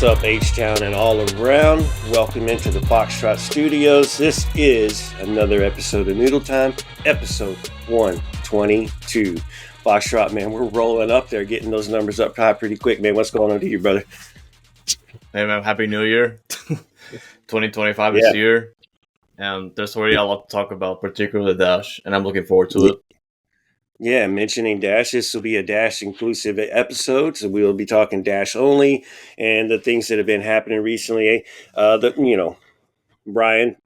up, H-Town and all around? Welcome into the Foxtrot Studios. This is another episode of Noodle Time, episode 122. Foxtrot, man, we're rolling up there, getting those numbers up high pretty quick, man. What's going on to you, brother? Hey, man, Happy New Year. 2025 is here, and there's already a lot to talk about, particularly Dash, and I'm looking forward to it. Yeah, mentioning Dash, this will be a Dash inclusive episode, so we will be talking Dash only and the things that have been happening recently. Brian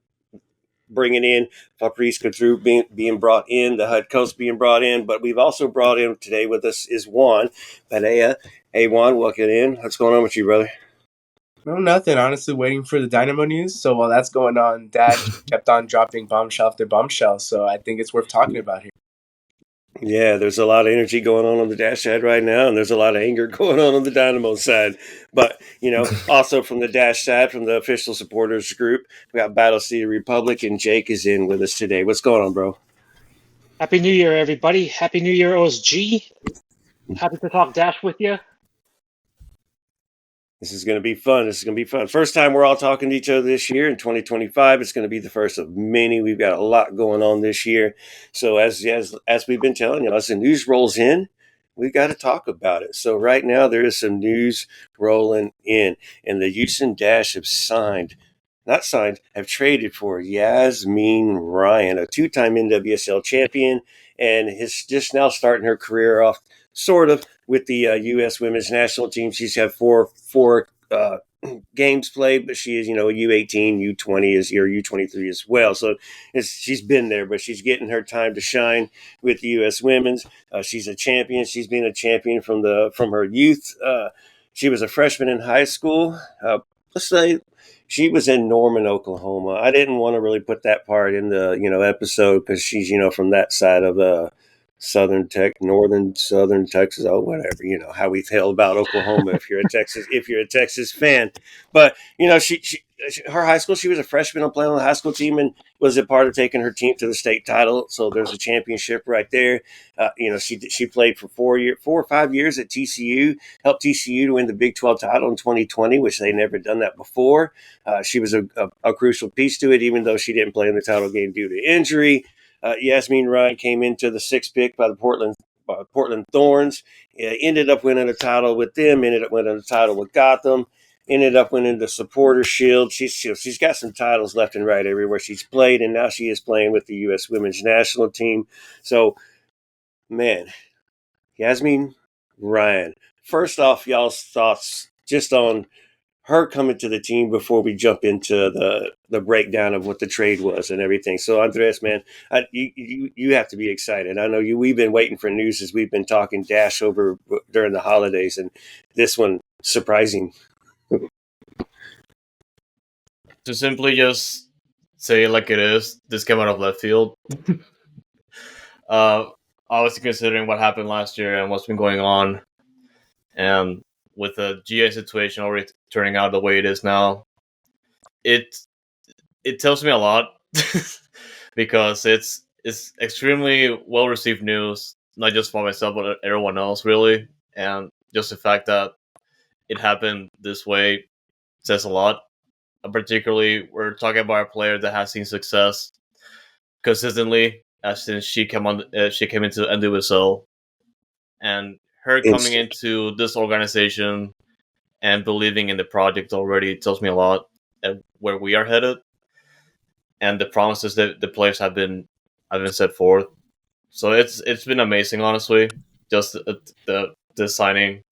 bringing in Fabrice Gautrat being brought in, the head coach being brought in, but we've also brought in today with us is Juan Pereira. Hey, Juan, welcome in. What's going on with you, brother? No, nothing. Honestly, waiting for the Dynamo news. So while that's going on, Dash kept on dropping bombshell after bombshell. So I think it's worth talking about here. Yeah, there's a lot of energy going on the Dash side right now, and there's a lot of anger going on the Dynamo side. But, also from the Dash side, from the official supporters group, we got Bayou City Republic, and Jake is in with us today. What's going on, bro? Happy New Year, everybody. Happy New Year, OSG. Happy to talk Dash with you. This is going to be fun. First time we're all talking to each other this year in 2025. It's going to be the first of many. We've got a lot going on this year. So as we've been telling you, as the news rolls in, we've got to talk about it. So right now there is some news rolling in, and the Houston Dash have traded for Yazmeen Ryan, a two-time NWSL champion, and is just now starting her career off sort of with the U.S. women's national team. She's had four games played, but she is, a U18, U20 or U23 as well. So she's been there, but she's getting her time to shine with the U.S. women's. She's a champion. She's been a champion from her youth. She was a freshman in high school. Let's say she was in Norman, Oklahoma. I didn't want to really put that part in the episode because she's from that side of northern southern Texas, whatever, how we feel about Oklahoma if you're a Texas fan. But she her high school, she was a freshman and playing on the high school team and was a part of taking her team to the state title. So there's a championship right there. She played for 4 or 5 years at TCU, helped TCU to win the Big 12 title in 2020, which they never done that before. She was a crucial piece to it, even though she didn't play in the title game due to injury. Yazmeen Ryan came into the sixth pick by the Portland Thorns. Ended up winning a title with them. Ended up winning a title with Gotham. Ended up winning the Supporter Shield. She's got some titles left and right everywhere she's played, and now she is playing with the U.S. Women's National Team. So, man, Yazmeen Ryan. First off, y'all's thoughts just on her coming to the team before we jump into the breakdown of what the trade was and everything. So, Andres, man, you have to be excited. I know we've been waiting for news as we've been talking Dash over during the holidays, and this one surprising. To simply just say it like it is, this came out of left field. Obviously considering what happened last year and what's been going on, and with the GA situation already turning out the way it is now, it tells me a lot because it's extremely well received news, not just for myself but everyone else really, and just the fact that it happened this way says a lot. Particularly, we're talking about a player that has seen success consistently since she came into NWSL, and her coming into this organization and believing in the project already tells me a lot at where we are headed and the promises that the players have been set forth. So it's been amazing, honestly. Just the signing,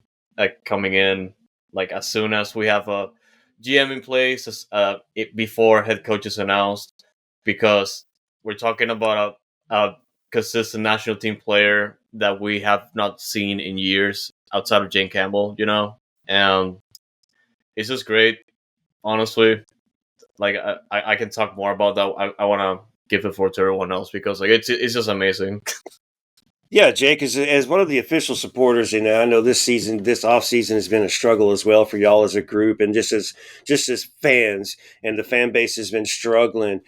coming in as soon as we have a GM in place, before head coach is announced, because we're talking about a consistent national team player that we have not seen in years outside of Jane Campbell, and it's just great, honestly. I can talk more about that. I want to give the floor to everyone else because it's just amazing. Yeah, Jake, as one of the official supporters, and I know this off season has been a struggle as well for y'all as a group, and just as fans, and the fan base has been struggling.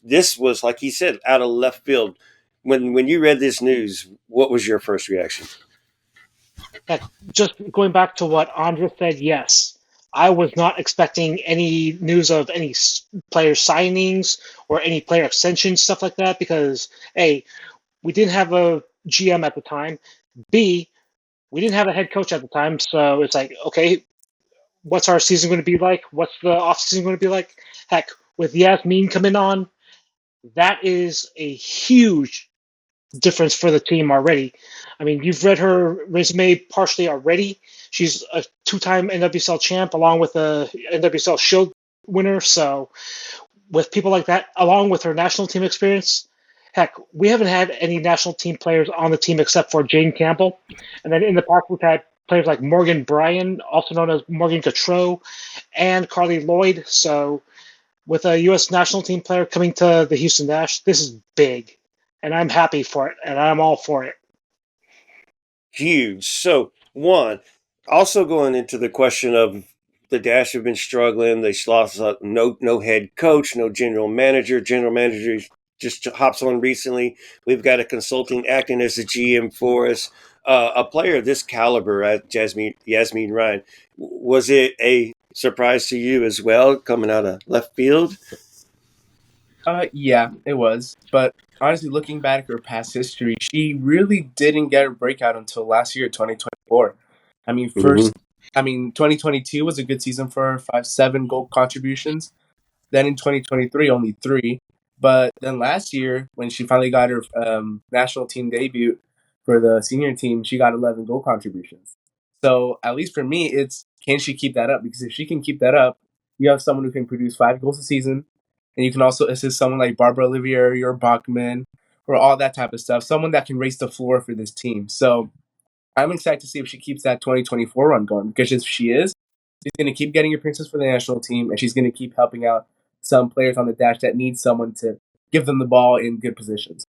This was, like he said, out of left field. When you read this news, what was your first reaction? Just going back to what Andres said, yes. I was not expecting any news of any player signings or any player extensions, stuff like that, because A, we didn't have a GM at the time. B, we didn't have a head coach at the time. So it's like, okay, what's our season going to be like? What's the offseason going to be like? Heck, with Yazmeen coming on, that is a huge difference for the team already. I mean, you've read her resume partially already. She's a two-time NWSL champ along with a NWSL Shield winner. So with people like that, along with her national team experience, heck, we haven't had any national team players on the team except for Jane Campbell. And then in the past, we've had players like Morgan Bryan, also known as Morgan Gautrat, and Carly Lloyd. So with a U.S. national team player coming to the Houston Dash, this is big. And I'm happy for it, and I'm all for it. Huge. So, one, also going into the question of the Dash have been struggling. They lost no head coach, no general manager. General manager just hops on recently. We've got a consulting acting as a GM for us. A player of this caliber, Yazmeen Ryan, was it a surprise to you as well, coming out of left field? Yeah, it was. But honestly, looking back at her past history, she really didn't get her breakout until last year, 2024. I mean, 2022 was a good season for her, 7 goal contributions. Then in 2023, only 3. But then last year, when she finally got her national team debut for the senior team, she got 11 goal contributions. So at least for me, it's can she keep that up? Because if she can keep that up, you have someone who can produce 5 goals a season, and you can also assist someone like Barbara Olivier or Bachman or all that type of stuff. Someone that can raise the floor for this team. So I'm excited to see if she keeps that 2024 run going, because if she is, she's going to keep getting appearances for the national team, and she's going to keep helping out some players on the Dash that need someone to give them the ball in good positions.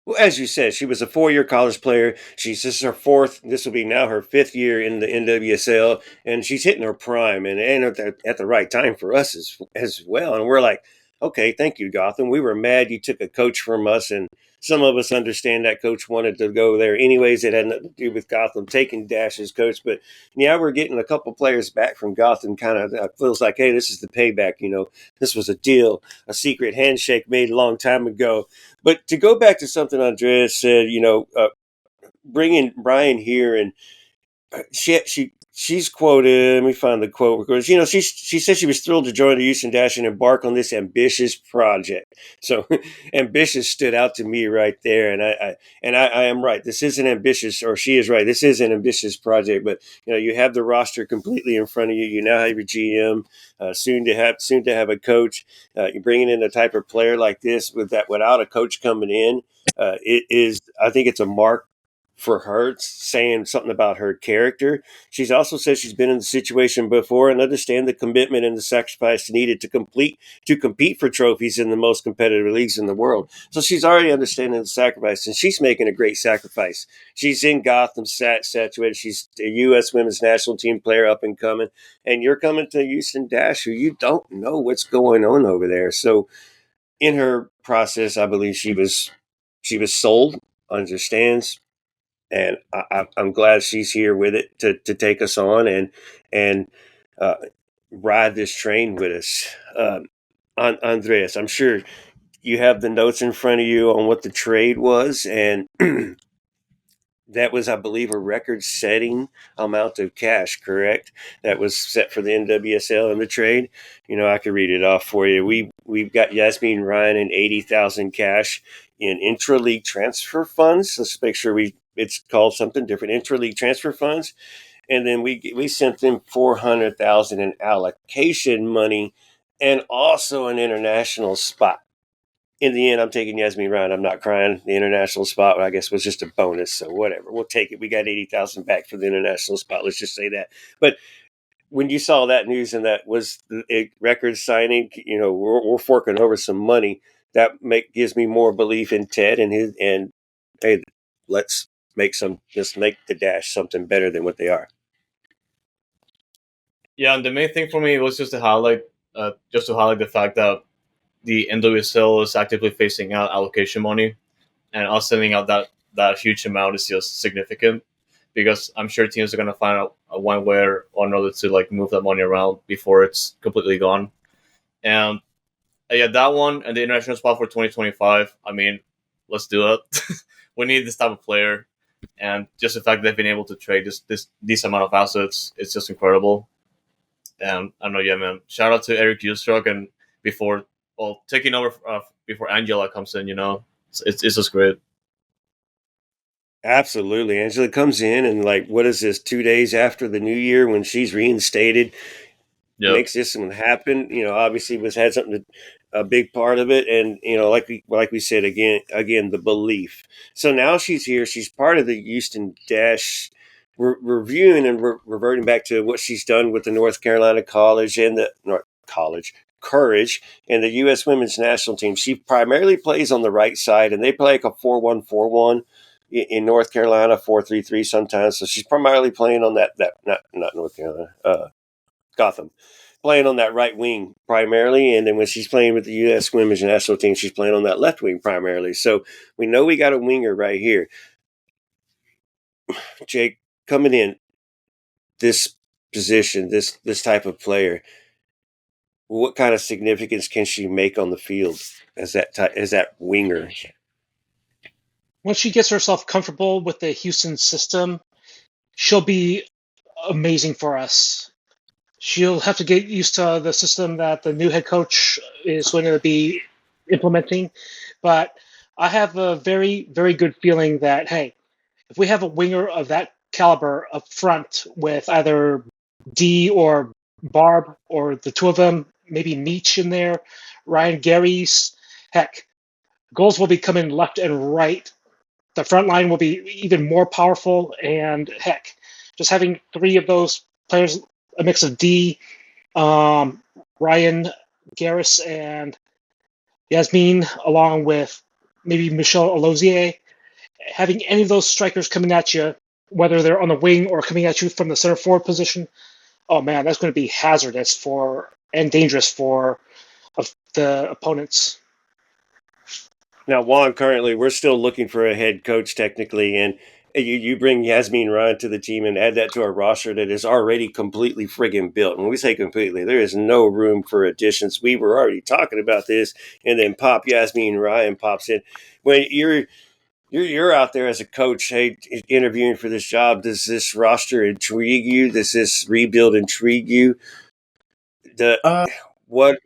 Well, as you said, she was a 4-year college player. This is her fourth. This will be now her 5th year in the NWSL, and she's hitting her prime and at the right time for us as well. And we're like, okay, thank you, Gotham. We were mad you took a coach from us, and some of us understand that coach wanted to go there anyways. It had nothing to do with Gotham taking Dash's coach, but yeah, we're getting a couple players back from Gotham. Kind of feels like, hey, this is the payback. This was a deal, a secret handshake made a long time ago. But to go back to something Andres said, bringing Brian here, and she's quoted. Let me find the quote because she said she was thrilled to join the Houston Dash and embark on this ambitious project. So ambitious stood out to me right there, and I am right. This is an ambitious, or she is right. This is an ambitious project, but you have the roster completely in front of you. You now have your GM, soon to have a coach. You're bringing in a type of player like this without a coach coming in. It is. I think it's a mark for her. It's saying something about her character. She's also said she's been in the situation before and understand the commitment and the sacrifice needed to compete for trophies in the most competitive leagues in the world. So she's already understanding the sacrifice, and she's making a great sacrifice. She's in Gotham, situated. She's a U.S. women's national team player, up and coming, and you're coming to Houston Dash, who you don't know what's going on over there. So in her process, I believe she was sold, understands, and I'm glad she's here with it to take us on and ride this train with us. Andreas, I'm sure you have the notes in front of you on what the trade was, and that was, I believe, a record-setting amount of cash, correct? That was set for the NWSL in the trade. I could read it off for you. We've got Yazmeen Ryan and $80,000 cash in intra-league transfer funds. Let's make sure it's called something different. Intra-league transfer funds, and then we sent them $400,000 in allocation money, and also an international spot. In the end, I'm taking Yazmeen Ryan. I'm not crying. The international spot, I guess, was just a bonus. So whatever, we'll take it. We got 80,000 back for the international spot. Let's just say that. But when you saw that news and that was a record signing, we're forking over some money. That gives me more belief in Ted and hey, let's make the Dash something better than what they are. Yeah, and the main thing for me was just to highlight the fact that the NWSL is actively phasing out allocation money, and us sending out that huge amount is just significant. because I'm sure teams are going to find out one way or another to like move that money around before it's completely gone. And yeah, that one and the international spot for 2025. I mean, let's do it. We need this type of player, and just the fact they've been able to trade this amount of assets, it's just incredible. And I know, yeah, man. Shout out to Eric Ustruck and before, well, taking over before Angela comes in. It's just great. Absolutely. Angela comes in and like, what is this? 2 days after the new year when she's reinstated, Yep. makes this one happen. Obviously was had something a big part of it, and like we said again the belief. So now she's here. She's part of the Houston Dash. Reviewing and reverting back to what she's done with the North Carolina College and the North College Courage and the U.S. Women's National Team. She primarily plays on the right side, and they play like a 4-1-4-1 in North Carolina, 4-3-3 sometimes. So she's primarily playing on that not North Carolina, Gotham, playing on that right wing primarily. And then when she's playing with the U.S. Women's National Team, she's playing on that left wing primarily. So we know we got a winger right here. Jake, coming in this position, this type of player, what kind of significance can she make on the field as that winger? Once she gets herself comfortable with the Houston system, she'll be amazing for us. She'll have to get used to the system that the new head coach is going to be implementing. But I have a very, very good feeling that, hey, if we have a winger of that caliber up front with either D or Barb or the two of them, maybe Meach in there, Ryan Gary's, heck, goals will be coming left and right. The front line will be even more powerful, and heck, just having three of those players, a mix of D, Ryan Garris, and Yazmeen, along with maybe Michelle Alozier, having any of those strikers coming at you, whether they're on the wing or coming at you from the center forward position, oh man, that's going to be hazardous and dangerous for the opponents. Now, Juan, currently, we're still looking for a head coach technically, and you bring Yazmeen Ryan to the team and add that to our roster that is already completely friggin' built. When we say completely, there is no room for additions. We were already talking about this, and then Yazmeen Ryan pops in. When you're out there as a coach, hey, interviewing for this job, does this roster intrigue you? Does this rebuild intrigue you? What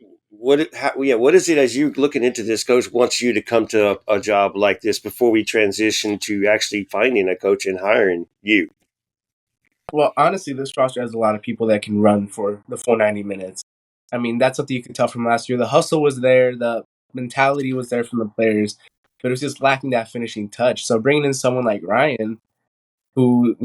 is it as you looking into this? Coach wants you to come to a job like this before we transition to actually finding a coach and hiring you. Well, honestly, this roster has a lot of people that can run for the full 90 minutes. I mean, that's something you could tell from last year. The hustle was there, the mentality was there from the players, but it was just lacking that finishing touch. So bringing in someone like Ryan, who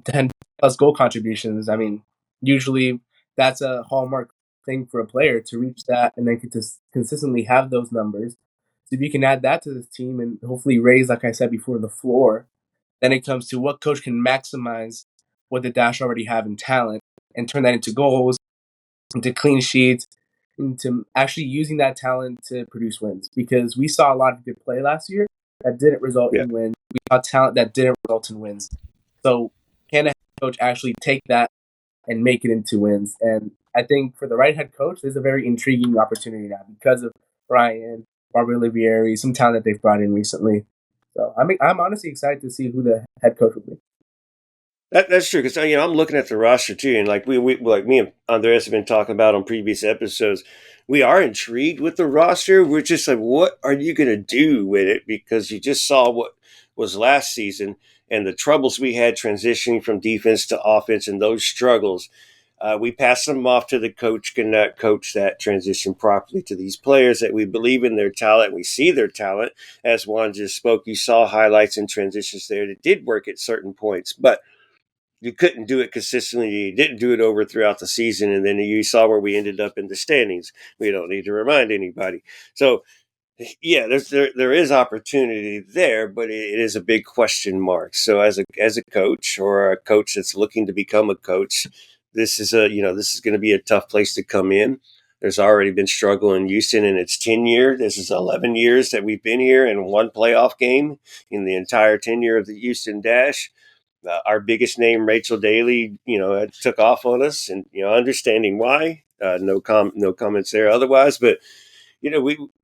10 plus goal contributions. I mean, usually that's a hallmark thing for a player to reach that and then to consistently have those numbers. So if you can add that to this team and hopefully raise, like I said before, the floor, then it comes to what coach can maximize what the Dash already have in talent and turn that into goals, into clean sheets, into actually using that talent to produce wins. Because we saw a lot of good play last year that didn't result in wins. We saw talent that didn't result in wins. So can a head coach actually take that and make it into wins? And I think for the right head coach, there's a very intriguing opportunity now because of Ryan, Barbara Olivieri, some talent that they've brought in recently. So I'm honestly excited to see who the head coach will be. That's true because I'm looking at the roster too, and like we like me and Andres have been talking about on previous episodes, we are intrigued with the roster. We're just like, what are you going to do with it? Because you just saw what was last season and the troubles we had transitioning from defense to offense, and those struggles. We pass them off to the coach, cannot coach that transition properly to these players that we believe in their talent. We see their talent. As Juan just spoke, you saw highlights and transitions there that did work at certain points, but you couldn't do it consistently. You didn't do it over throughout the season. And then you saw where we ended up in the standings. We don't need to remind anybody. So, yeah, there is opportunity there, but it is a big question mark. So as a coach or a coach that's looking to become a coach, this is going to be a tough place to come in. There's already been struggle in Houston in its 10 year. This is 11 years that we've been here and one playoff game in the entire tenure of the Houston Dash. Our biggest name, Rachel Daly, took off on us, and understanding why. No comments there otherwise, but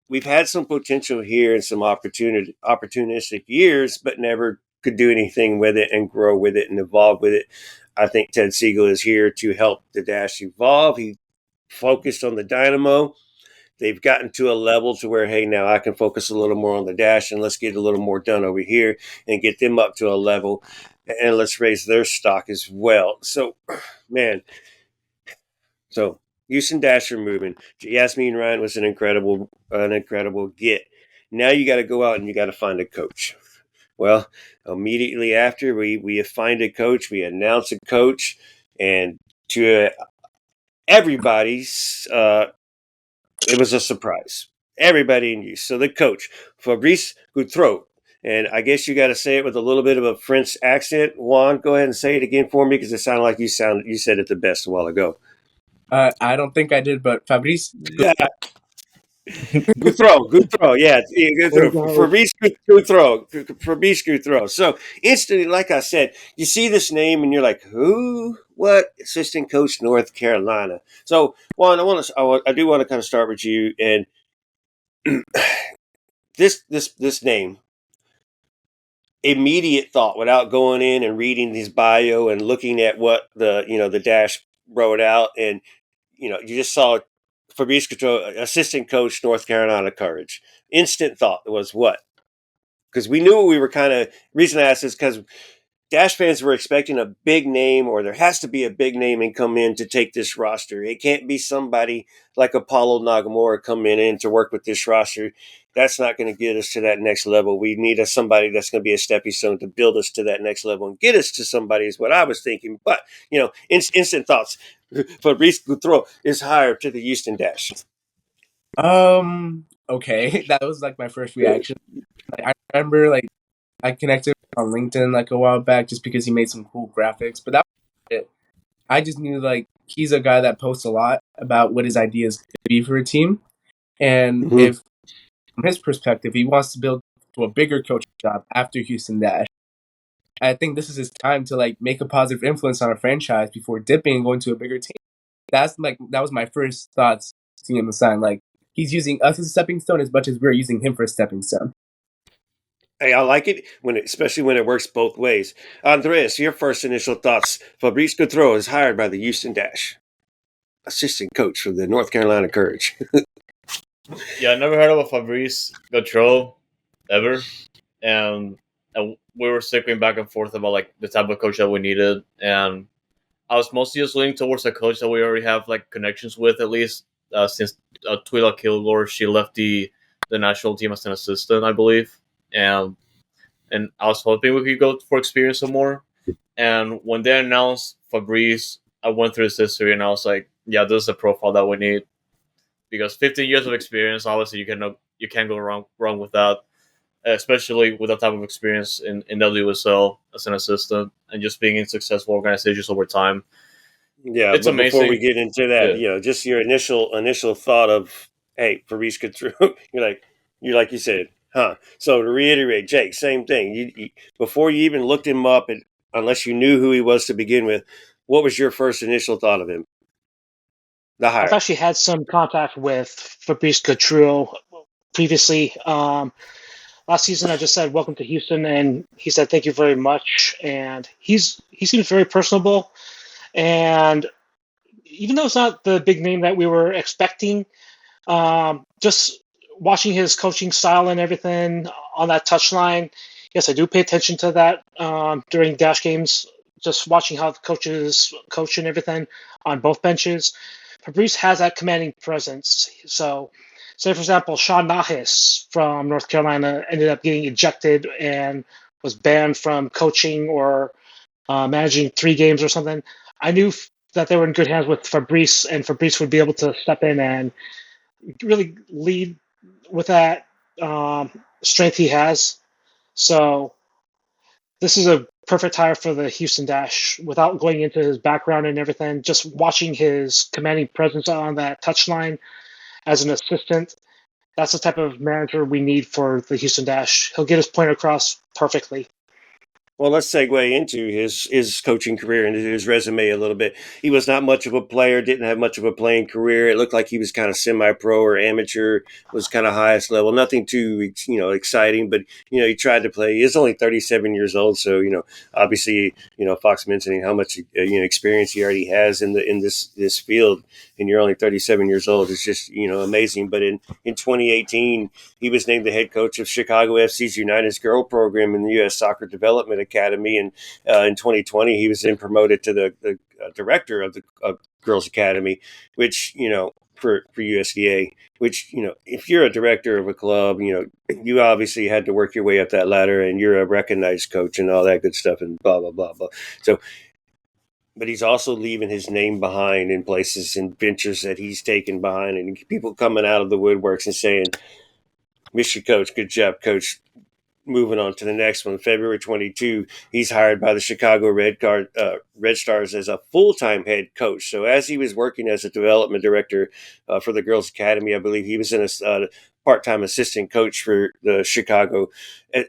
we've had some potential here and some opportunistic years, but never could do anything with it and grow with it and evolve with it. I think Ted Siegel is here to help the Dash evolve. He focused on the Dynamo. They've gotten to a level to where, hey, now I can focus a little more on the Dash, and let's get a little more done over here and get them up to a level, and let's raise their stock as well. So, man, Houston Dash are moving. Yazmeen Ryan was an incredible get. Now you got to go out and you got to find a coach. Well, immediately after we find a coach, we announce a coach, and to everybody's, it was a surprise. Everybody knew. So the coach, Fabrice Gautrat, and I guess you got to say it with a little bit of a French accent. Juan, go ahead and say it again for me because it sounded like you said it the best a while ago. I don't think I did, but Fabrice. Yeah. Gautrat, yeah, Fabrice Gautrat. So instantly, like I said, you see this name and you're like, who? What? Assistant coach, North Carolina. So, Juan, I do want to kind of start with you, and this name. Immediate thought, without going in and reading his bio and looking at what the Dash wrote out, and you just saw Fabrice Gautrat, assistant coach, North Carolina Courage. Instant thought was what? Because we knew we were kind of, reason I asked is because Dash fans were expecting a big name, or there has to be a big name and come in to take this roster. It can't be somebody like Apollo Nagamura coming in to work with this roster. That's not going to get us to that next level. We need somebody that's going to be a stepping stone to build us to that next level and get us to somebody is what I was thinking. But, instant thoughts. Fabrice Gautrat is hired to the Houston Dash. Okay. That was like my first reaction. I remember I connected on LinkedIn a while back just because he made some cool graphics, but that was it. I just knew he's a guy that posts a lot about what his ideas could be for a team. And if from his perspective, he wants to build to a bigger coaching job after Houston Dash, I think this is his time to make a positive influence on a franchise before dipping and going to a bigger team. That was my first thoughts seeing him sign. He's using us as a stepping stone as much as we're using him for a stepping stone. Hey, I like it especially when it works both ways. Andres, your first initial thoughts. Fabrice Gautrat is hired by the Houston Dash, assistant coach for the North Carolina Courage. Yeah, I never heard of a Fabrice Gautrat ever, and we were circling back and forth about the type of coach that we needed, and I was mostly just leaning towards a coach that we already have connections with, at least since Twila Kilgore, she left the national team as an assistant, I believe, and I was hoping we could go for experience some more. And when they announced Fabrice, I went through his history and I was like, yeah, this is the profile that we need. Because 15 years of experience, obviously you can't go wrong with that, especially with that type of experience in NWSL as an assistant and just being in successful organizations over time. Yeah, it's amazing. Before we get into that, just your initial thought of, hey, Fabrice Gautrat, you're like you said, huh? So to reiterate, Jake, same thing. You before you even looked him up, unless you knew who he was to begin with, what was your first initial thought of him? The hire. I've actually had some contact with Fabrice Gautrat previously. Last season, I just said welcome to Houston, and he said thank you very much. And he seems very personable, and even though it's not the big name that we were expecting, just watching his coaching style and everything on that touchline, yes, I do pay attention to that during Dash games. Just watching how the coaches coach and everything on both benches. Fabrice has that commanding presence. So, say for example, Sean Nahis from North Carolina ended up getting ejected and was banned from coaching or managing 3 games or something. I knew that they were in good hands with Fabrice, and Fabrice would be able to step in and really lead with that strength he has. So this is a perfect hire for the Houston Dash without going into his background and everything. Just watching his commanding presence on that touchline as an assistant, that's the type of manager we need for the Houston Dash. He'll get his point across perfectly. Well, let's segue into his coaching career and his resume a little bit. He was not much of a player, didn't have much of a playing career. It looked like he was kind of semi-pro or amateur, was kind of highest level. Nothing too, exciting, but he tried to play. He is only 37 years old, so obviously, Fox mentioning how much experience he already has in this field, and you're only 37 years old. It's just amazing. But in 2018, he was named the head coach of Chicago FC's United's Girl program in the U.S. Soccer Development Academy. And in 2020, he was then promoted to the director of the Girls Academy, which, for USDA, which, if you're a director of a club, you obviously had to work your way up that ladder and you're a recognized coach and all that good stuff and blah, blah, blah, blah. So, but he's also leaving his name behind in places and ventures that he's taken behind, and people coming out of the woodworks and saying, Mr. Coach, good job, Coach. Moving on to the next one, February 22, he's hired by the Chicago Red Stars as a full-time head coach. So as he was working as a development director for the Girls Academy, I believe he was in a part-time assistant coach for the Chicago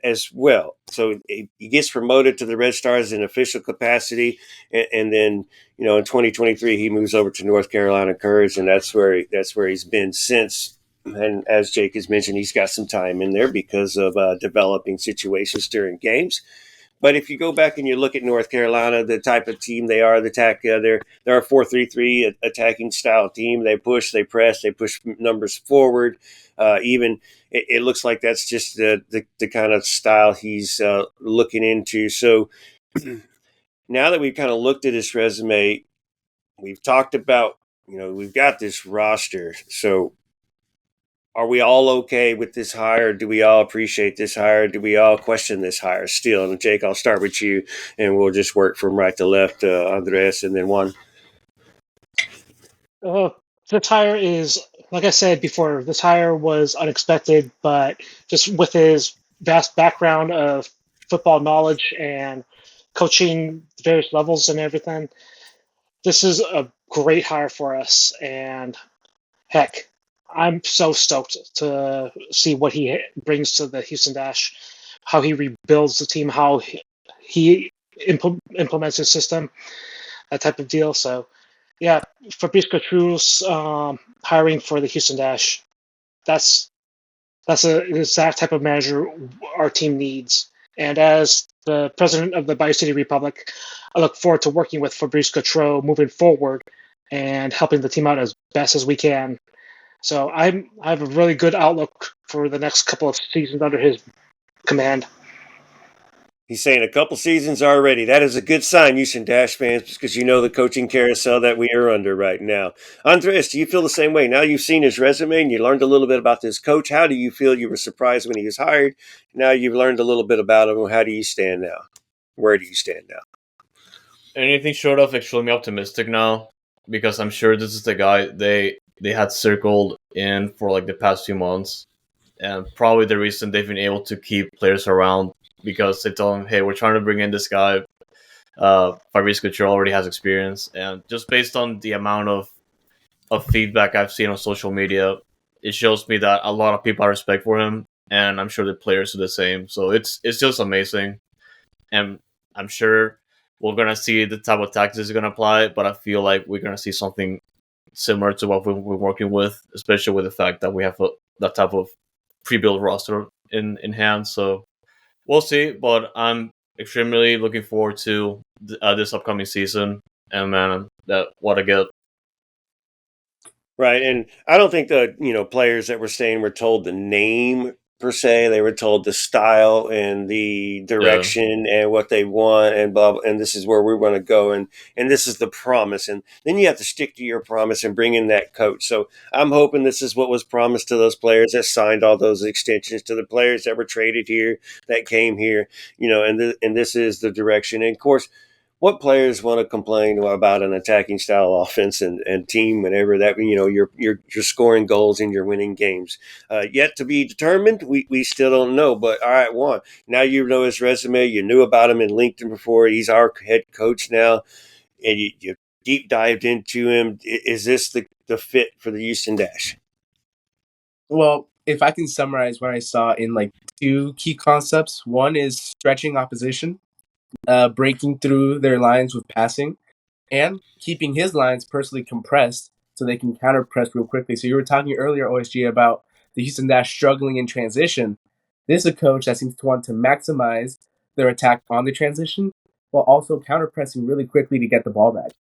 as well. So he gets promoted to the Red Stars in official capacity, and then in 2023 he moves over to North Carolina Courage, and that's where he's been since. And as Jake has mentioned, he's got some time in there because of developing situations during games. But if you go back and you look at North Carolina, the type of team they are, they're a 4-3-3 attacking style team. They push, they press, they push numbers forward. It looks like that's just the kind of style he's looking into. So now that we've kind of looked at his resume, we've talked about, we've got this roster. So are we all okay with this hire? Do we all appreciate this hire? Do we all question this hire still? And Jake, I'll start with you, and we'll just work from right to left, Andres, and then Juan. This hire is, like I said before, this hire was unexpected, but just with his vast background of football knowledge and coaching various levels and everything, this is a great hire for us. And heck, I'm so stoked to see what he brings to the Houston Dash, how he rebuilds the team, how he implements his system, that type of deal. So, yeah, Fabrice Gautrat's hiring for the Houston Dash, that's the exact type of manager our team needs. And as the president of the Bayou City Republic, I look forward to working with Fabrice Gautrat moving forward and helping the team out as best as we can. So I have a really good outlook for the next couple of seasons under his command. He's saying a couple seasons already. That is a good sign, Houston Dash fans, because the coaching carousel that we are under right now. Andres, do you feel the same way? Now you've seen his resume and you learned a little bit about this coach. How do you feel? You were surprised when he was hired. Now you've learned a little bit about him. How do you stand now? Where do you stand now? Anything short of extremely optimistic now, because I'm sure this is the guy they had circled in for like the past few months, and probably the reason they've been able to keep players around, because they tell him, hey, we're trying to bring in this guy. Fabrice Gautrat already has experience, and just based on the amount of feedback I've seen on social media, it shows me that a lot of people have respect for him, and I'm sure the players do the same. So it's just amazing, and I'm sure we're gonna see the type of tactics he's gonna apply, but I feel like we're gonna see something similar to what we're working with, especially with the fact that we have that type of pre-built roster in hand. So we'll see, but I'm extremely looking forward to this upcoming season. And man, that what a get. Right, and I don't think the players that were staying were told the name per se. They were told the style and the direction and what they want and blah, blah, and this is where we want to go, and this is the promise, and then you have to stick to your promise and bring in that coach. So I'm hoping this is what was promised to those players that signed all those extensions, to the players that were traded here, that came here, and this is the direction. And of course, what players want to complain about an attacking style offense and team whenever that you're scoring goals and you're winning games? Yet to be determined. We still don't know. But all right, Juan. Now you know his resume. You knew about him in LinkedIn before. He's our head coach now, and you deep dived into him. Is this the fit for the Houston Dash? Well, if I can summarize what I saw in like two key concepts, one is stretching opposition, breaking through their lines with passing and keeping his lines personally compressed so they can counter press real quickly. So you were talking earlier, OSG, about the Houston Dash struggling in transition. This is a coach that seems to want to maximize their attack on the transition while also counter pressing really quickly to get the ball back.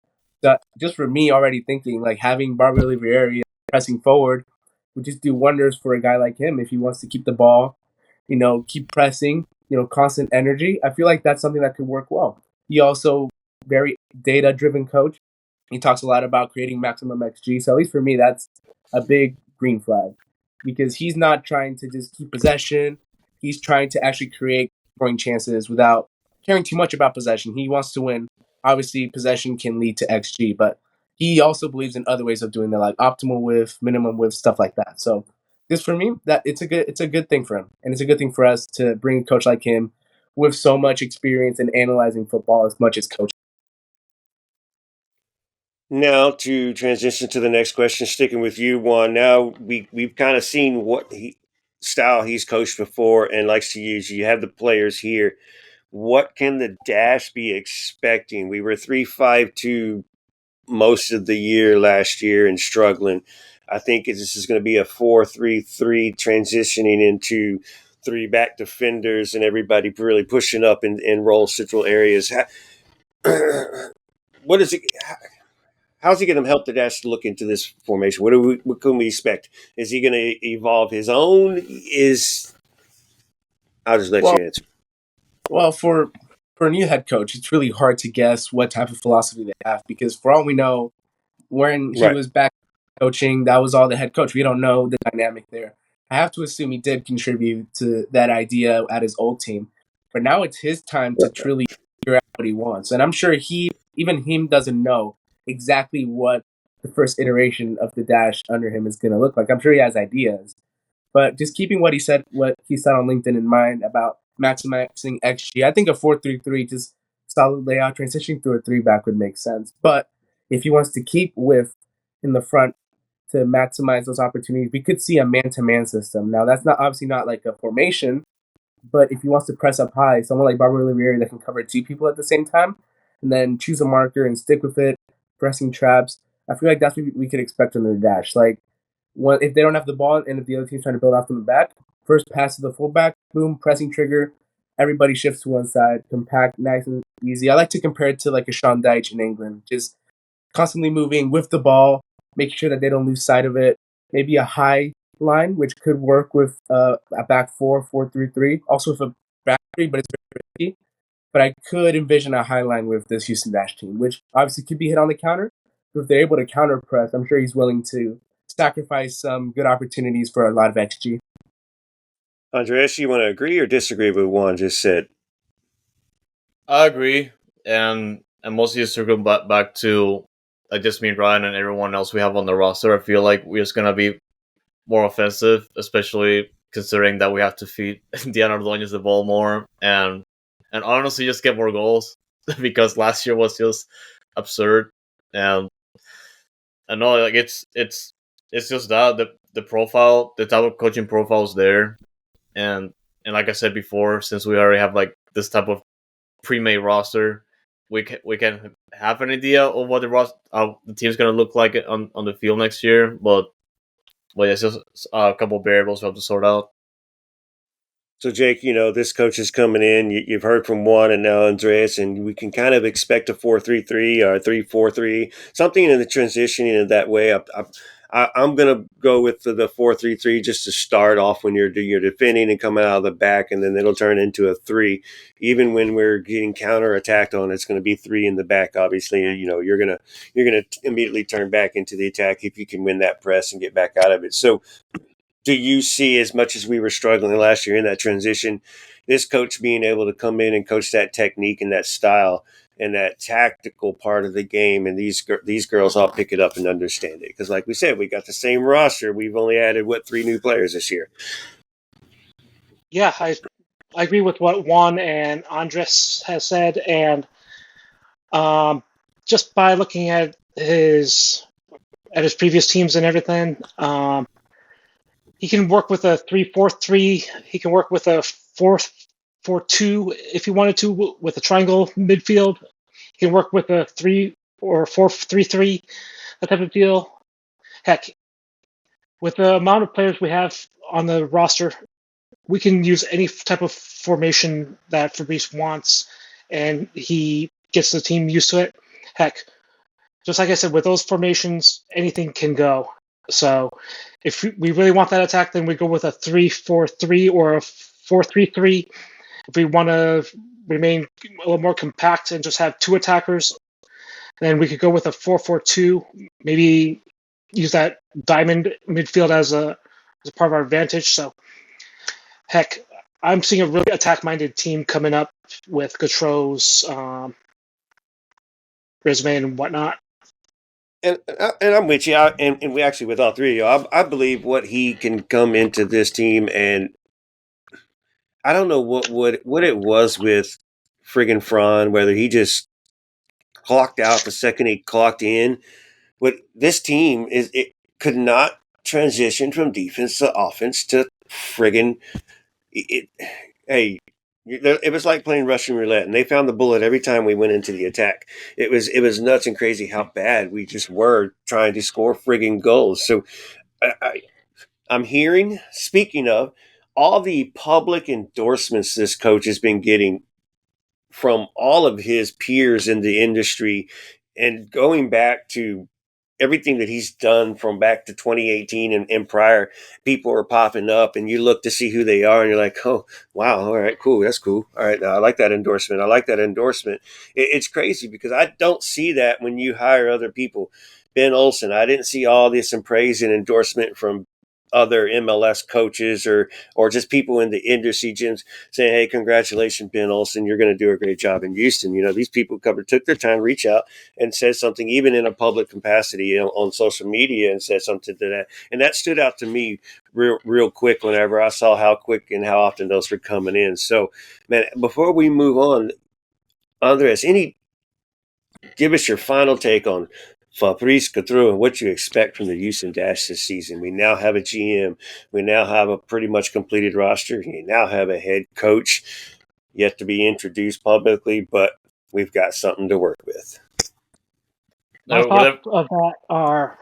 So just for me, already thinking like having Barbara Olivieri pressing forward would just do wonders for a guy like him if he wants to keep the ball, keep pressing, constant energy. I feel like that's something that could work well. He also very data driven coach. He talks a lot about creating maximum XG. So at least for me, that's a big green flag because he's not trying to just keep possession. He's trying to actually create scoring chances without caring too much about possession. He wants to win. Obviously, possession can lead to XG, but he also believes in other ways of doing that, like optimal width, minimum width, stuff like that. So this for me, that it's a good thing for him, and it's a good thing for us to bring a coach like him with so much experience in analyzing football as much as coaching. Now to transition to the next question, sticking with you, Juan. Now we've kind of seen what style he's coached before and likes to use. You have the players here. What can the Dash be expecting? We were 3-5-2 most of the year last year and struggling. I think this is going to be a 4-3-3 transitioning into three back defenders and everybody really pushing up in role central areas. What is it? How's he going to help the Dash to look into this formation? What can we expect? Is he going to evolve his own? I'll just let you answer. Well, for a new head coach, it's really hard to guess what type of philosophy they have because for all we know, when he was back coaching, that was all the head coach. We don't know the dynamic there. I have to assume he did contribute to that idea at his old team. But now it's his time to truly figure out what he wants. And I'm sure even him doesn't know exactly what the first iteration of the Dash under him is going to look like. I'm sure he has ideas. But just keeping what he said on LinkedIn in mind about maximizing XG, I think a 4-3-3, just solid layout, transitioning through a 3-back would make sense. But if he wants to keep width in the front to maximize those opportunities, we could see a man-to-man system. Now, that's obviously not like a formation, but if he wants to press up high, someone like Barbara Olivieri that can cover two people at the same time, and then choose a marker and stick with it, pressing traps, I feel like that's what we could expect on the Dash. Like, if they don't have the ball and if the other team's trying to build off from the back, first pass to the fullback, boom, pressing trigger, everybody shifts to one side, compact, nice and easy. I like to compare it to like a Sean Dyche in England, just constantly moving with the ball, making sure that they don't lose sight of it. Maybe a high line, which could work with a back 4-4-3-3, also with a back three, but it's very tricky. But I could envision a high line with this Houston Dash team, which obviously could be hit on the counter. But if they're able to counter press, I'm sure he's willing to sacrifice some good opportunities for a lot of XG. Andres, you want to agree or disagree with what Juan just said? I agree, and mostly just circle back to Yazmeen Ryan and everyone else we have on the roster. I feel like we're just gonna be more offensive, especially considering that we have to feed Diana Ordóñez the ball more and honestly just get more goals because last year was just absurd. And I know like it's just that the profile, the type of coaching profile is there, and like I said before, since we already have like this type of pre-made roster, we can have an idea of what the team's gonna look like on the field next year, but it's just a couple of variables we have to sort out. So, Jake, this coach is coming in. You've heard from Juan and now Andres, and we can kind of expect a 4-3-3 or 3-4-3, something in the transition in that way. I'm going to go with the 4-3-3 just to start off when you're defending and coming out of the back, and then it'll turn into a 3. Even when we're getting counterattacked on, it's going to be 3 in the back. Obviously, you're going to immediately turn back into the attack if you can win that press and get back out of it. So, do you see, as much as we were struggling last year in that transition, this coach being able to come in and coach that technique and that style and that tactical part of the game, and these girls all pick it up and understand it? Because like we said, we got the same roster. We've only added, 3 new players this year? Yeah, I agree with what Juan and Andres has said. And just by looking at his previous teams and everything, he can work with a 3-4-3. He can work with a 3-4-2 if he wanted to with a triangle midfield. He can work with a 3 or 4-3-3, that type of deal. Heck, with the amount of players we have on the roster, we can use any type of formation that Fabrice wants, and he gets the team used to it. Heck, just like I said, with those formations, anything can go. So if we really want that attack, then we go with a 3-4-3 or a 4-3-3. If we want to remain a little more compact and just have two attackers, then we could go with a 4-4-2. Maybe use that diamond midfield as a part of our advantage. So, heck, I'm seeing a really attack-minded team coming up with Gautrot's resume and whatnot. And I'm with you. And we actually, with all three of you, I believe what he can come into this team, and I don't know what it was with friggin' Fran, whether he just clocked out the second he clocked in. But this team it could not transition from defense to offense to friggin' it. Hey, it was like playing Russian roulette, and they found the bullet every time we went into the attack. It was nuts and crazy how bad we just were trying to score friggin' goals. So I'm hearing, speaking of, all the public endorsements this coach has been getting from all of his peers in the industry, and going back to everything that he's done from back to 2018 and prior, people are popping up, and you look to see who they are, and you're like, oh, wow, all right, cool, that's cool. All right, I like that endorsement. I like that endorsement. It's crazy because I don't see that when you hire other people. Ben Olsen, I didn't see all this and praise and endorsement from other MLS coaches or just people in the industry gyms saying, hey, congratulations, Ben Olsen, you're going to do a great job in Houston. You know, these people took their time, reach out and said something, even in a public capacity on social media, and said something to that. And that stood out to me real quick whenever I saw how quick and how often those were coming in. So, man, before we move on, Andres, give us your final take on Fabrice Gautrat and what you expect from the Houston Dash this season. We now have a GM. We now have a pretty much completed roster. You now have a head coach yet to be introduced publicly, but we've got something to work with. My thoughts of that are...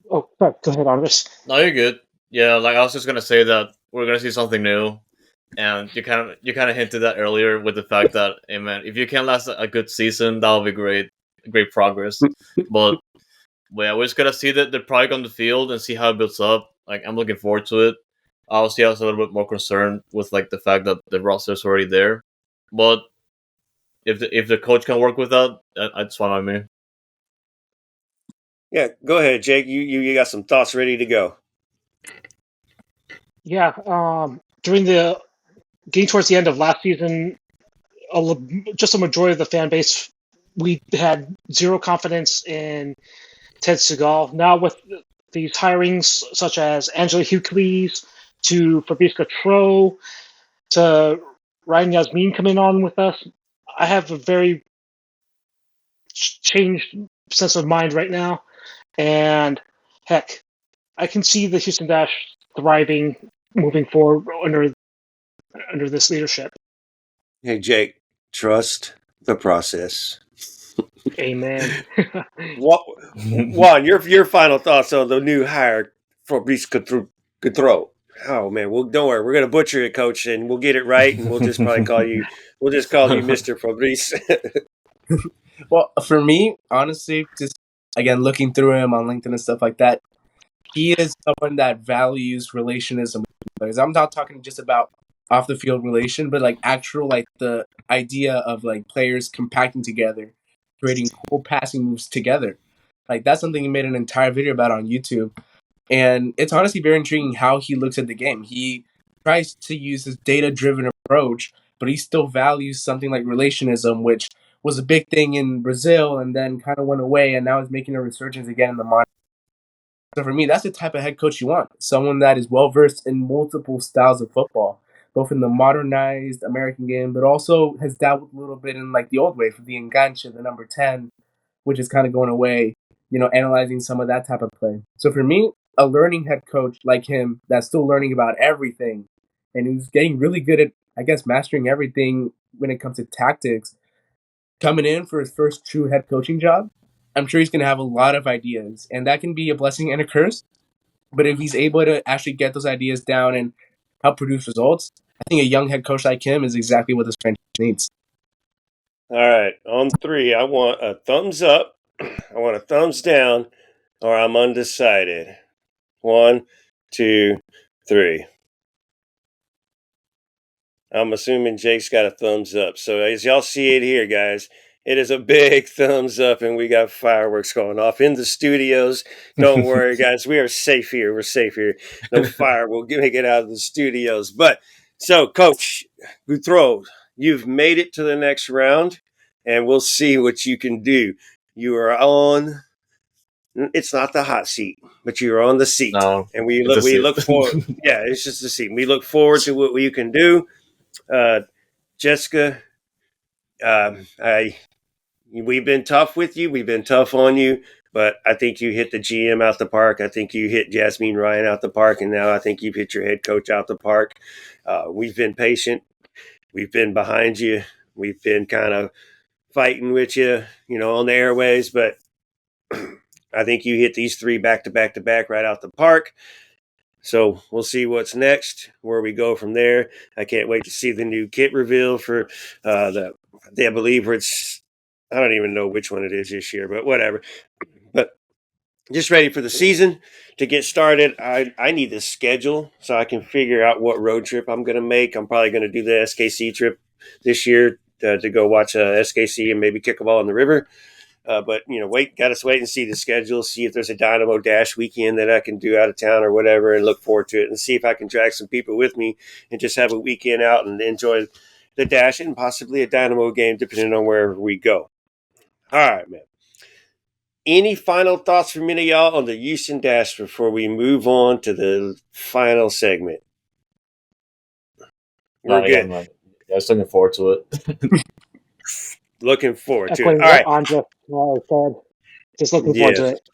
Oh, sorry, go ahead, Andres. No, you're good. Yeah, like I was just gonna say that we're gonna see something new, and you kind of hinted that earlier with the fact that, hey man, if you can last a good season, that'll be great progress. But yeah, we're just gonna see the product on the field and see how it builds up. Like, I'm looking forward to it. Obviously, I was a little bit more concerned with like the fact that the roster's already there, but if the coach can work with that, that's fine by me. Yeah, go ahead, Jake. You got some thoughts ready to go. Yeah, during the getting towards the end of last season, just a majority of the fan base, we had zero confidence in Ted Segal. Now with these hirings such as Angela Hucles to Fabrice Gautrat to Ryan Yazmeen coming on with us, I have a very changed sense of mind right now. And heck, I can see the Houston Dash thriving moving forward under this leadership. Hey, Jake, trust the process. Amen. Juan, your final thoughts on the new hire, Fabrice Gautrat. Oh man, well, don't worry, we're gonna butcher it, Coach, and we'll get it right, and we'll just probably call you Mr. Fabrice. Well, for me, honestly, just again looking through him on LinkedIn and stuff like that, he is someone that values relationism with players. I'm not talking just about off the field relation, but like actual, like the idea of like players compacting together, creating cool passing moves together. Like that's something he made an entire video about on YouTube. And it's honestly very intriguing how he looks at the game. He tries to use his data-driven approach, but he still values something like relationism, which was a big thing in Brazil and then kind of went away, and now is making a resurgence again in the modern. So for me, that's the type of head coach you want. Someone that is well-versed in multiple styles of football, both in the modernized American game, but also has dabbled a little bit in like the old way for the enganche, the number 10, which is kind of going away, analyzing some of that type of play. So for me, a learning head coach like him that's still learning about everything and who's getting really good I guess, mastering everything when it comes to tactics, coming in for his first true head coaching job, I'm sure he's going to have a lot of ideas, and that can be a blessing and a curse. But if he's able to actually get those ideas down and help produce results, I think a young head coach like him is exactly what this franchise needs. All right, on 3, I want a thumbs up, I want a thumbs down, or I'm undecided. 1, 2, 3. I'm assuming Jake's got a thumbs up. So as y'all see it here, guys, it is a big thumbs up, and we got fireworks going off in the studios. Don't worry, guys. We are safe here. We're safe here. No fire will make it out of the studios. But so, Coach Gautrat, you've made it to the next round, and we'll see what you can do. You are on. It's not the hot seat, but you're on the seat, and we look forward. Yeah, it's just the seat. We look forward to what you can do. Jessica, we've been tough with you. We've been tough on you, but I think you hit the GM out the park. I think you hit Yazmeen Ryan out the park, and now I think you've hit your head coach out the park. We've been patient. We've been behind you. We've been kind of fighting with you, on the airways, but I think you hit these 3 back to back to back right out the park. So we'll see what's next, where we go from there. I can't wait to see the new kit reveal for I believe it's, I don't even know which one it is this year, but whatever. But just ready for the season to get started. I need the schedule so I can figure out what road trip I'm going to make. I'm probably going to do the SKC trip this year to go watch SKC and maybe kick a ball in the river. But got to wait and see the schedule, see if there's a Dynamo Dash weekend that I can do out of town or whatever, and look forward to it, and see if I can drag some people with me and just have a weekend out and enjoy the Dash and possibly a Dynamo game, depending on wherever we go. All right, man. Any final thoughts from any of y'all on the Houston Dash before we move on to the final segment? We're good. I was looking forward to it. Looking forward to it. Echoing All right. Andres said. Just looking forward to it.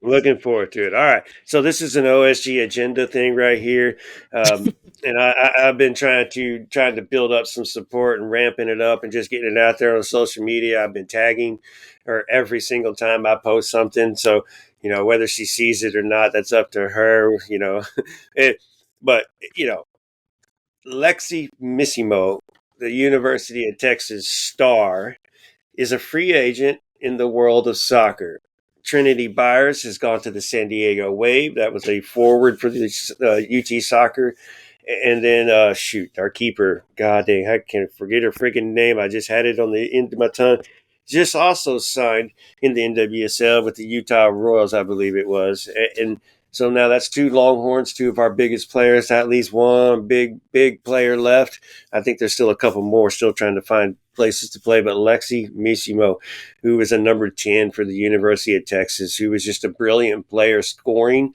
Looking forward to it. All right. So this is an OSG agenda thing right here. And I've been trying to build up some support and ramping it up and just getting it out there on social media. I've been tagging her every single time I post something. So, whether she sees it or not, that's up to her, But, Lexi Missimo, the University of Texas star, is a free agent in the world of soccer. Trinity Byers has gone to the San Diego Wave. That was a forward for the UT Soccer. And then, our keeper, God dang, I can't forget her freaking name. I just had it on the end of my tongue. Just also signed in the NWSL with the Utah Royals, I believe it was. And so now that's 2 Longhorns, 2 of our biggest players, at least one big player left. I think there's still a couple more still trying to find places to play, but Lexi Missimo, who was a number 10 for the University of Texas, who was just a brilliant player, scoring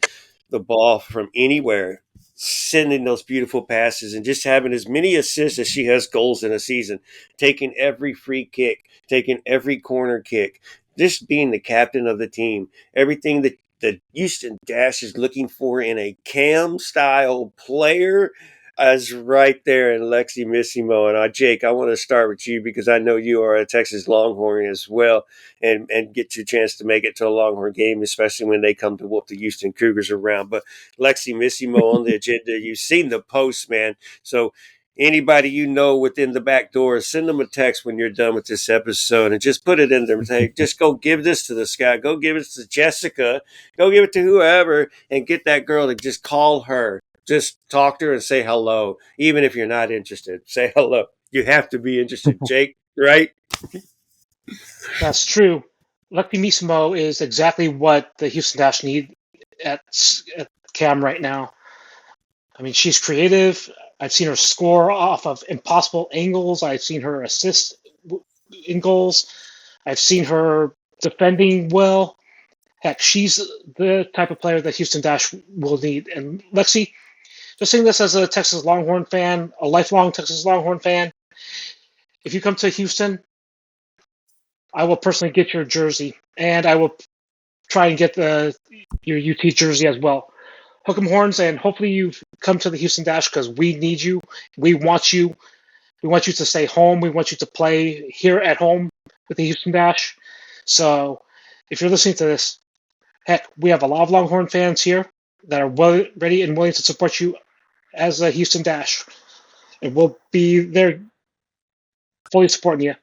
the ball from anywhere, sending those beautiful passes, and just having as many assists as she has goals in a season, taking every free kick, taking every corner kick, just being the captain of the team, everything that the Houston Dash is looking for in a Cam-style player is right there in Lexi Missimo. And Jake, I want to start with you because I know you are a Texas Longhorn as well, and get your chance to make it to a Longhorn game, especially when they come to whoop the Houston Cougars around. But Lexi Missimo on the agenda. You've seen the post, man. So anybody within the back door, send them a text when you're done with this episode and just put it in there and say, just go give this to this guy. Go give it to Jessica. Go give it to whoever and get that girl to just call her. Just talk to her and say hello. Even if you're not interested, say hello. You have to be interested, Jake, right? That's true. Lexi Missimo is exactly what the Houston Dash need at Cam right now. I mean, she's creative. I've seen her score off of impossible angles. I've seen her assist in goals. I've seen her defending well. Heck, she's the type of player that Houston Dash will need. And Lexi, just saying this as a Texas Longhorn fan, a lifelong Texas Longhorn fan, if you come to Houston, I will personally get your jersey, and I will try and get your UT jersey as well. hook 'em horns, and hopefully you come to the Houston Dash because we need you. We want you. We want you to stay home. We want you to play here at home with the Houston Dash. So if you're listening to this, heck, we have a lot of Longhorn fans here that are ready and willing to support you as a Houston Dash. And we'll be there fully supporting you.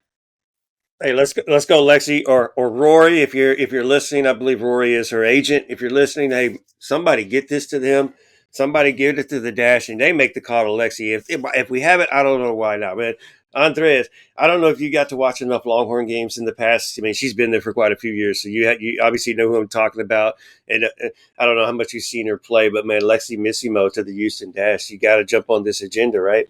Hey, let's go, Lexi or Rory. If you're listening, I believe Rory is her agent. If you're listening, hey, somebody get this to them. Somebody give it to the Dash, and they make the call to Lexi. If we have it, I don't know why not. But Andres, I don't know if you got to watch enough Longhorn games in the past. I mean, she's been there for quite a few years, so you obviously know who I'm talking about. And I don't know how much you've seen her play, but man, Lexi Missimo to the Houston Dash, you got to jump on this agenda, right?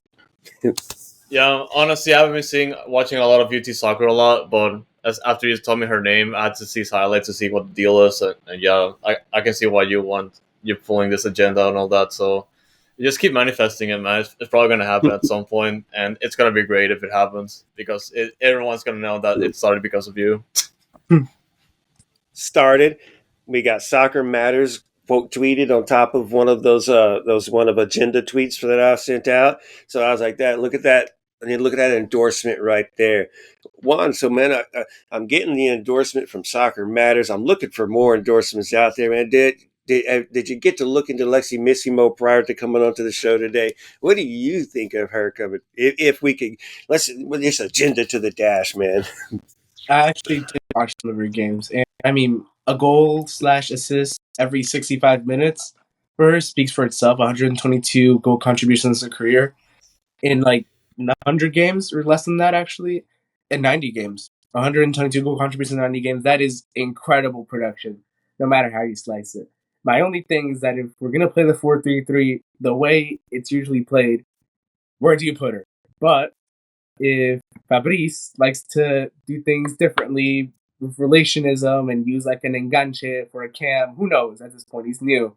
Yeah, honestly, I haven't been watching a lot of UT soccer a lot, but after you told me her name, I had to see highlights to see what the deal is, and yeah, I can see why you're pulling this agenda and all that. So you just keep manifesting it, man. It's probably gonna happen at some point, and it's gonna be great if it happens because everyone's gonna know that it started because of you. Started. We got Soccer Matters quote tweeted on top of one of those one of agenda tweets that I sent out. So I was like, that look at that. And then look at that endorsement right there. Juan, so man, I'm getting the endorsement from Soccer Matters. I'm looking for more endorsements out there, man. Did you get to look into Lexi Missimo prior to coming onto the show today? What do you think of her coming? If we could, with this agenda to the Dash, man. I actually did watch some of her games, and I mean, a goal/assist every 65 minutes for her speaks for itself. 122 goal contributions in her career in like 100 games or less than that, actually, in 90 games. 122 goal contributions in 90 games. That is incredible production, no matter how you slice it. My only thing is that if we're gonna play the 4-3-3 the way it's usually played, where do you put her? But if Fabrice likes to do things differently with relationism and use like an enganche for a cam, who knows at this point? He's new.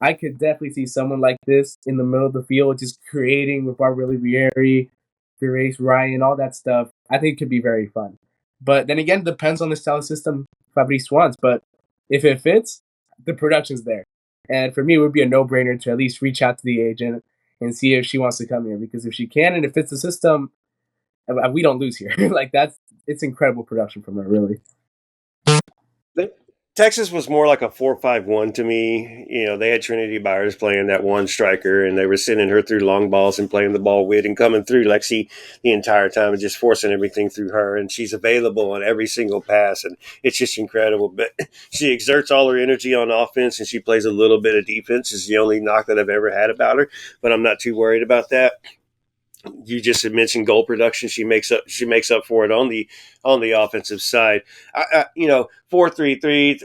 I could definitely see someone like this in the middle of the field, just creating with Barbara Rivieri, Fabrice Ryan, all that stuff. I think it could be very fun. But then again, it depends on the style system Fabrice wants. But if it fits, the production's there. And for me, it would be a no-brainer to at least reach out to the agent and see if she wants to come here. Because if she can and it fits the system, we don't lose here. Like it's incredible production from her, really. Texas was more like a 4-5-1 to me. You know, they had Trinity Byers playing that one striker, and they were sending her through long balls and playing the ball with and coming through Lexi the entire time and just forcing everything through her. And she's available on every single pass, and it's just incredible. But she exerts all her energy on offense, and she plays a little bit of defense. Is the only knock that I've ever had about her, but I'm not too worried about that. You just had mentioned goal production. She makes up for it on the offensive side. 4-3-3,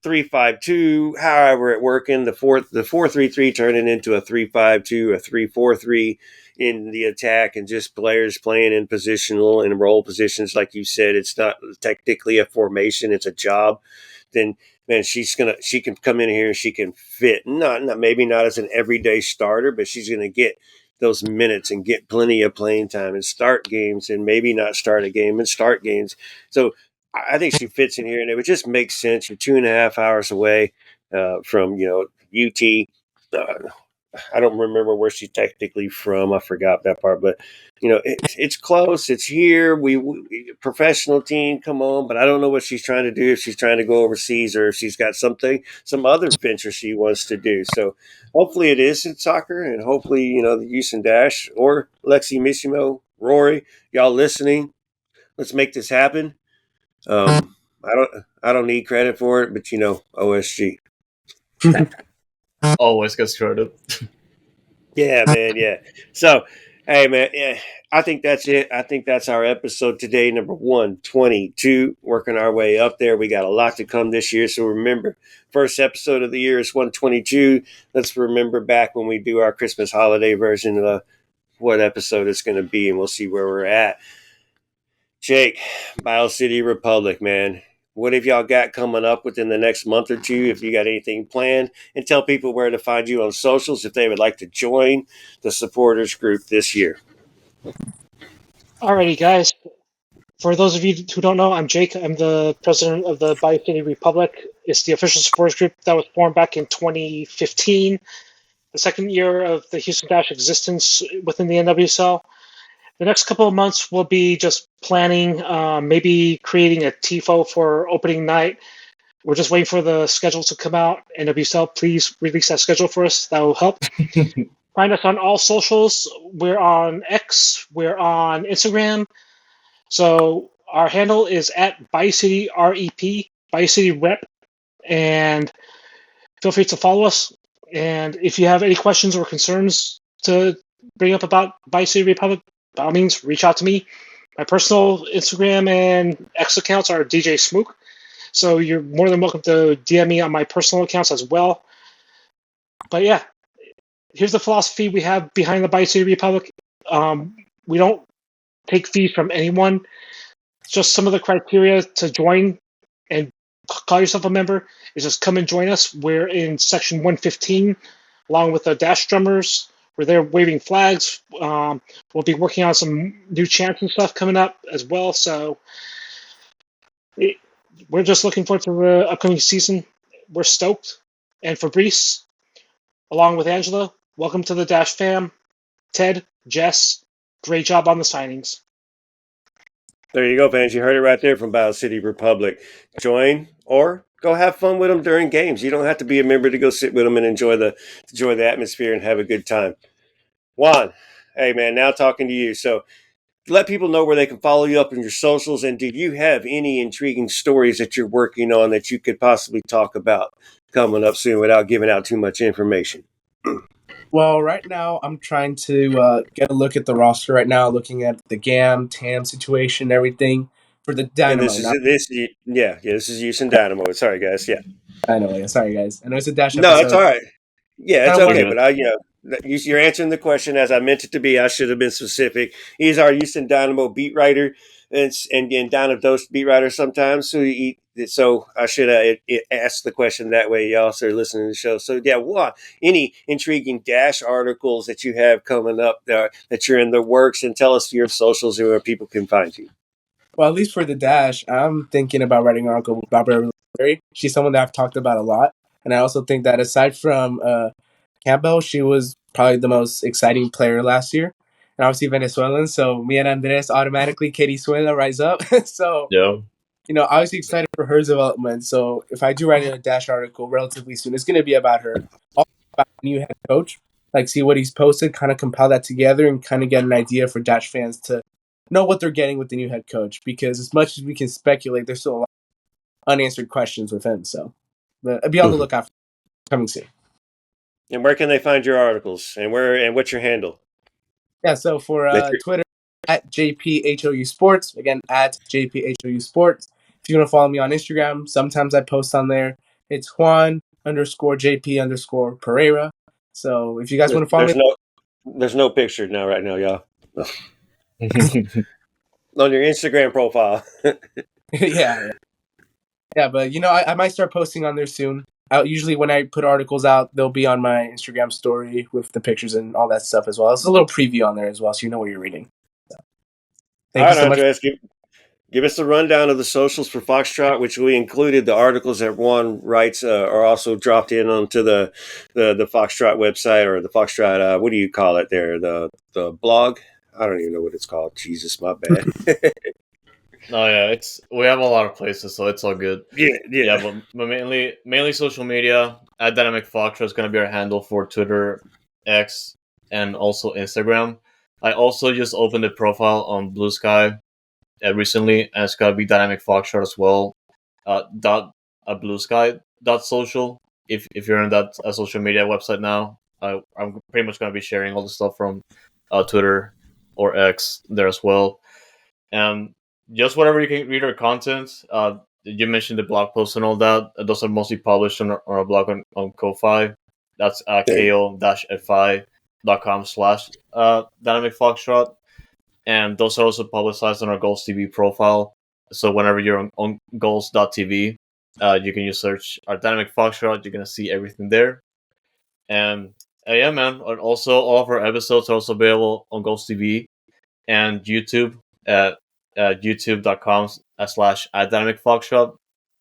3-5-2, however it working. The 4-3-3 turning into a 3-5-2, a 3-4-3 in the attack, and just players playing in positional and role positions. Like you said, it's not technically a formation; it's a job. Then man, she can come in here and she can fit. Not maybe not as an everyday starter, but she's gonna get those minutes and get plenty of playing time and start games and maybe not start a game and start games. So I think she fits in here, and it would just make sense. You're 2.5 hours away from UT. I don't remember where she's technically from. I forgot that part, but it's close. It's here. We professional team. Come on, but I don't know what she's trying to do. If she's trying to go overseas or if she's got some other venture she wants to do. So hopefully it is in soccer, and hopefully the Houston Dash or Lexi Missimo, Rory, y'all listening. Let's make this happen. I don't need credit for it, but OSG. Always gets credit. Yeah, man. Yeah. So, hey, man. Yeah, I think that's it. I think that's our episode today, number 122. Working our way up there. We got a lot to come this year. So remember, first episode of the year is 122. Let's remember back when we do our Christmas holiday version of what episode it's going to be, and we'll see where we're at. Jake, Bayou City Republic, man. What have y'all got coming up within the next month or two? If you got anything planned, and tell people where to find you on socials if they would like to join the supporters group this year. Alrighty, guys. For those of you who don't know, I'm Jake. I'm the president of the Bayou City Republic. It's the official sports group that was formed back in 2015, the second year of the Houston Dash existence within the NWSL. The next couple of months will be just planning, maybe creating a TIFO for opening night. We're just waiting for the schedule to come out. NWSL, please release that schedule for us. That will help. Find us on all socials. We're on X. We're on Instagram. So our handle is at Bayou City REP, Bayou City Rep, and feel free to follow us. And if you have any questions or concerns to bring up about Bayou City Republic, by all means, reach out to me. My personal Instagram and X accounts are DJ Smook, so you're more than welcome to DM me on my personal accounts as well. But yeah, here's the philosophy we have behind the Bayou City Republic. We don't take fees from anyone. Just some of the criteria to join and call yourself a member is just come and join us. We're in section 115, along with the Dash Drummers. We're there waving flags. We'll be working on some new chants and stuff coming up as well. So we're just looking forward to the upcoming season. We're stoked. And Fabrice, along with Angela, welcome to the Dash fam. Ted, Jess, great job on the signings. There you go, fans. You heard it right there from Bayou City Republic. Join or go have fun with them during games. You don't have to be a member to go sit with them and enjoy the atmosphere and have a good time. Juan, hey man, now talking to you. So let people know where they can follow you up on your socials, and do you have any intriguing stories that you're working on that you could possibly talk about coming up soon without giving out too much information? Well, right now I'm trying to get a look at the roster right now, looking at the GAM, TAM situation, everything for the Dynamo. And this is Houston Dynamo. Sorry, guys. Yeah. I know. Sorry, guys. I know it's a Dash No, episode. it's all right. Yeah, it's Kinda okay. wondering- But you're answering the question as I meant it to be. I should have been specific. He's our Houston Dynamo beat writer and Dynamo Dose beat writer sometimes. So I should have asked the question that way. Y'all start listening to the show. So yeah, what any intriguing Dash articles that you have coming up that you're in the works, and tell us your socials and where people can find you. Well, at least for the Dash, I'm thinking about writing an article with Barbara. She's someone that I've talked about a lot, and I also think that aside from Campbell, she was probably the most exciting player last year, and obviously Venezuelan. So me and Andres automatically Venezuela rise up. So Yeah. Obviously excited for her development. So if I do write a Dash article relatively soon, it's going to be about her, also about the new head coach. Like see what he's posted, kind of compile that together, and kind of get an idea for Dash fans to know what they're getting with the new head coach. Because as much as we can speculate, there's still a lot of unanswered questions with him. So be on the lookout for coming soon. And where can they find your articles? And what's your handle? Yeah, so for Twitter, at JPHOU Sports. Again, at JPHOU Sports. If you want to follow me on Instagram, sometimes I post on there. It's Juan_JP_ Pereira. So if you guys want to follow me. There's no picture right now, y'all. On your Instagram profile. Yeah, but I might start posting on there soon. Usually when I put articles out, they'll be on my Instagram story with the pictures and all that stuff as well. It's a little preview on there as well, so you know what you're reading. So, thank you so Andres, much. give us the rundown of the socials for Foxtrot, which we included. The articles that Juan writes are also dropped in onto the Foxtrot website, or the Foxtrot, what do you call it there? The blog? I don't even know what it's called. Jesus, my bad. No, yeah, we have a lot of places, so it's all good. Yeah. But mainly social media. At Dynamic Foxtrot is going to be our handle for Twitter, X, and also Instagram. I also just opened a profile on Blue Sky recently, and it's going to be Dynamic Foxtrot as well. Blue Sky .social. If you're on that social media website now, I'm pretty much going to be sharing all the stuff from Twitter or X there as well. And just whatever you can read our content. You mentioned the blog posts and all that. Those are mostly published on our blog on Ko-Fi. That's ko-fi.com/Dynamic Foxtrot. And those are also publicized on our Goals TV profile. So whenever you're on goals.tv, you can use search our Dynamic Foxtrot. You're going to see everything there. And yeah, man. And also, all of our episodes are also available on Goals TV and YouTube at youtube.com/@dynamicfoxtrot.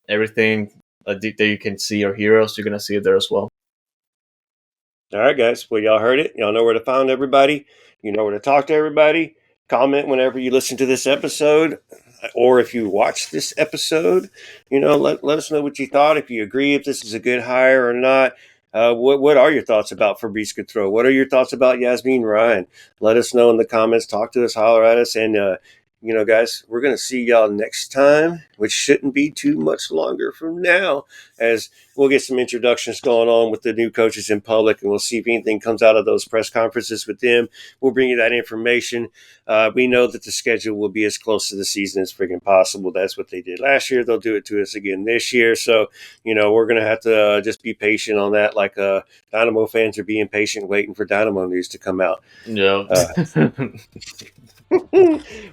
Everything that you can see or hear us, you're gonna see it there as well. All right, guys. Well, y'all heard it. Y'all know where to find everybody. You know where to talk to everybody. Comment whenever you listen to this episode, or if you watch this episode. Let us know what you thought. If you agree, if this is a good hire or not. What are your thoughts about Fabrice Gautrat? What are your thoughts about Yazmeen Ryan? Let us know in the comments. Talk to us, holler at us, and guys, we're gonna see y'all next time, which shouldn't be too much longer from now, as we'll get some introductions going on with the new coaches in public, and we'll see if anything comes out of those press conferences with them. We'll bring you that information. We know that the schedule will be as close to the season as freaking possible. That's what they did last year. They'll do it to us again this year. So, we're going to have to just be patient on that. Like Dynamo fans are being patient, waiting for Dynamo news to come out. Yeah.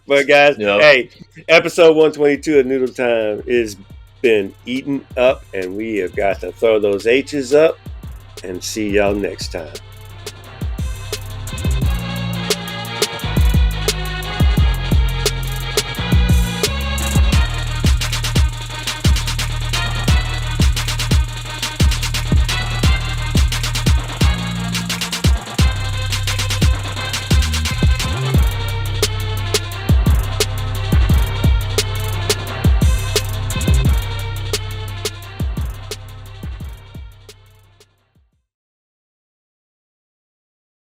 But guys, Yep. Hey, episode 122 of Noodle Time is been eaten up, and we have got to throw those H's up and see y'all next time.